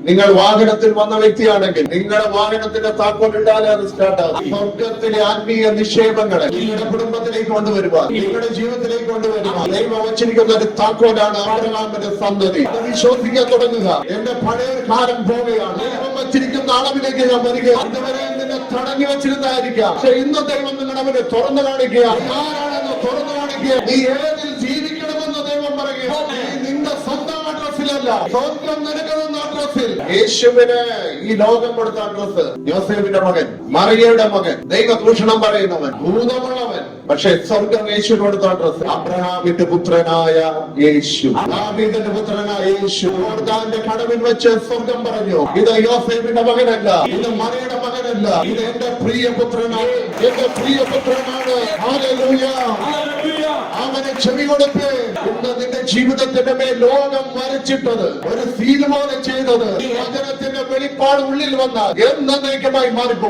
നിങ്ങൾ വാഹനത്തിൽ വന്ന വ്യക്തിയാണെങ്കിൽ നിങ്ങളുടെ വാഹനത്തിന്റെ താക്കോൽ ഇട്ടാലേ അത് സ്റ്റാർട്ട് ആകും. സ്വർഗത്തിലെ ആത്മീയ നിക്ഷേപങ്ങളെ നിങ്ങളുടെ കുടുംബത്തിലേക്ക് കൊണ്ടുവരുക, നിങ്ങളുടെ ജീവിതത്തിലേക്ക് കൊണ്ടുവരുക. ദൈവം വച്ചിരിക്കുന്ന ഒരു താക്കോലാണ് അബ്രഹാമിന്റെ സന്തതി. അത് വിശ്വസിക്കാൻ തുടങ്ങുക. എന്റെ പഴയ കാലം പോവുകയാണ്. ദൈവം വച്ചിരിക്കുന്ന അളവിലേക്ക് ഞാൻ വരിക. അതുവരെ നിന്നെ തടഞ്ഞു വെച്ചിരുന്നായിരിക്കാം. പക്ഷെ ഇന്ന് ദൈവം നിങ്ങളുടെ അവനെ തുറന്നു കാണിക്കുക. ആരാണെന്ന് തുറന്നു കാണിക്കുക. നീ ഏതിൽ ജീവിക്കണമെന്ന് ദൈവം പറയുക. നിന്റെ സ്വന്തം അഡ്രസ്സിലല്ല, സ്വന്തം നിനക്കുന്ന അഡ്രസ്സിൽ. യേശുവിന് ഈ ലോകം കൊടുത്ത അഡ്രസ് യോസേഫിന്റെ മകൻ, മറിയയുടെ മകൻ, ദൈവദൂഷണം പറയുന്നവൻ, ഭൂതമുള്ളവൻ. പക്ഷെ സ്വർഗം യേശുവിന് കൊടുത്ത അഡ്രസ് അബ്രഹാമിന്റെ പുത്രനായ യേശു, ദാവീദിന്റെ പുത്രനായ യേശു. യോർദാന്റെ കടവിൽ വെച്ച് സ്വർഗം പറഞ്ഞു, ഇത് യോസേഫിന്റെ മകനല്ല, ഇത് മറിയയുടെ മകനല്ല, ഇത് എന്റെ പ്രിയപുത്രനാണ്, എന്റെ പ്രിയപുത്രനാണ്. ഹല്ലേലൂയ. അവനെ ചെവി കൊടുത്ത്. ഇന്ന് നിന്റെ ജീവിതത്തിന്റെ മേൽ ലോകം വരച്ചിട്ടത് ഒരു സീൽ പോലെ ചെയ്തത് ഈ വചനത്തിന്റെ വെളിപ്പാട് ഉള്ളിൽ വന്നാൽ എന്നേക്കുമായി മാറിപ്പോകും.